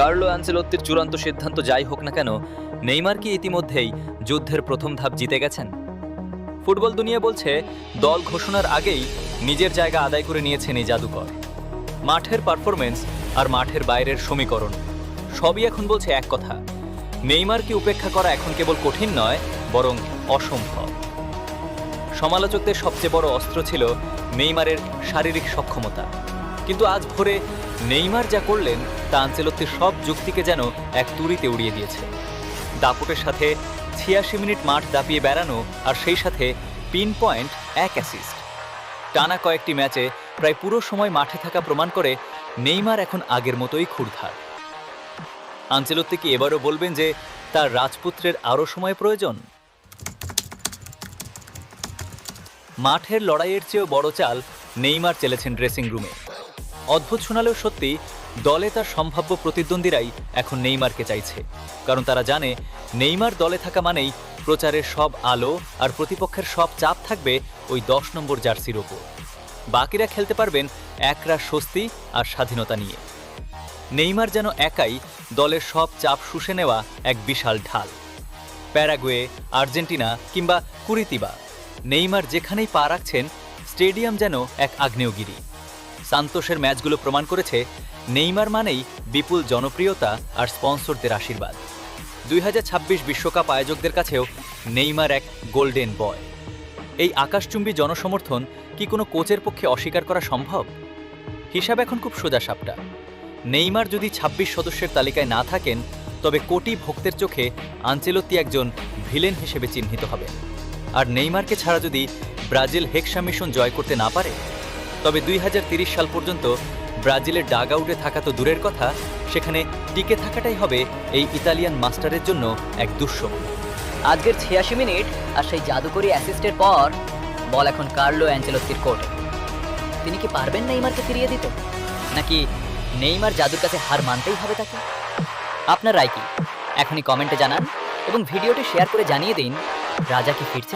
Carlo অ্যানচেলত্তির চূড়ান্ত সিদ্ধান্ত যাই হোক না কেন, নেইমার কি ইতিমধ্যেই যুদ্ধের প্রথম ধাপ জিতে গেছেন? ফুটবল দুনিয়া বলছে দল ঘোষণার আগেই নিজের জায়গা আদায় করে নিয়েছেন এই জাদুকর। মাঠের পারফরমেন্স আর মাঠের বাইরের সমীকরণ সবই এখন বলছে এক কথা, নেইমারকে উপেক্ষা করা এখন কেবল কঠিন নয়, বরং অসম্ভব। সমালোচকদের সবচেয়ে বড় অস্ত্র ছিল নেইমারের শারীরিক সক্ষমতা, কিন্তু আজ ভোরে নেইমার যা করলেন তা আনচেলত্তির সব যুক্তিকে যেন এক তুড়িতে উড়িয়ে দিয়েছে। দাপটের সাথে ৮৬ মিনিট মাঠ দাপিয়ে বেড়ানো, আর সেই সাথে পিন পয়েন্ট ১ অ্যাসিস্ট। টানা কয়েকটি ম্যাচে প্রায় পুরো সময় মাঠে থাকা প্রমাণ করে নেইমার এখন আগের মতোই ক্ষুরধার। আনচেলত্তি কি এবারও বলবেন যে তার রাজপুত্রের আরও সময় প্রয়োজন? মাঠের লড়াইয়ের চেয়েও বড় চাল নেইমার চেলেছেন ড্রেসিং রুমে। অদ্ভুত শোনালেও সত্যি, দলে তার সম্ভাব্য প্রতিদ্বন্দ্বীরাই এখন নেইমারকে চাইছে, কারণ তারা জানে নেইমার দলে থাকা মানেই প্রচারের সব আলো আর প্রতিপক্ষের সব চাপ থাকবে ওই ১০ নম্বর জার্সির ওপর। বাকিরা খেলতে পারবেন একরাশ স্বস্তি আর স্বাধীনতা নিয়ে। নেইমার যেন একাই দলের সব চাপ শুষে নেওয়া এক বিশাল ঢাল। প্যারাগুয়ে, আর্জেন্টিনা কিংবা কুরিতিবা, নেইমার যেখানেই পা রাখছেন স্টেডিয়াম যেন এক আগ্নেয়গিরি। সান্তোসের ম্যাচগুলো প্রমাণ করেছে নেইমার মানেই বিপুল জনপ্রিয়তা আর স্পন্সরদের আশীর্বাদ। ২০২৬ বিশ্বকাপ আয়োজকদের কাছেও নেইমার এক গোল্ডেন বয়। এই আকাশচুম্বী জনসমর্থন কি কোনো কোচের পক্ষে অস্বীকার করা সম্ভব? হিসাব এখন খুব সোজাসাপটা। নেইমার যদি ২৬ সদস্যের তালিকায় না থাকেন, তবে কোটি ভক্তের চোখে আনচেলত্তি একজন ভিলেন হিসেবে চিহ্নিত হবেন। আর নেইমারকে ছাড়া যদি ব্রাজিল হেক্সা মিশন জয় করতে না পারে, তবে ২০৩০ সাল পর্যন্ত ব্রাজিলের ডাগ আউটে থাকা তো দূরের কথা, সেখানে টিকে থাকাটাই হবে এই ইতালিয়ান মাস্টারের জন্য এক দুঃস্বপ্ন। আজকের ৮৬ মিনিট আর সেই জাদুকরী অ্যাসিস্টের পর বল এখন কার্লো অ্যানচেলত্তির কোর্টে। তিনি কি পারবেন নেইমারকে ফিরিয়ে দিতে, নাকি নেইমার জাদুর কাছে হার মানতেই হবে তাকে? আপনার রায় কি? এখনই কমেন্টে জানান এবং ভিডিওটি শেয়ার করে জানিয়ে দিন রাজা কি ফিরছে।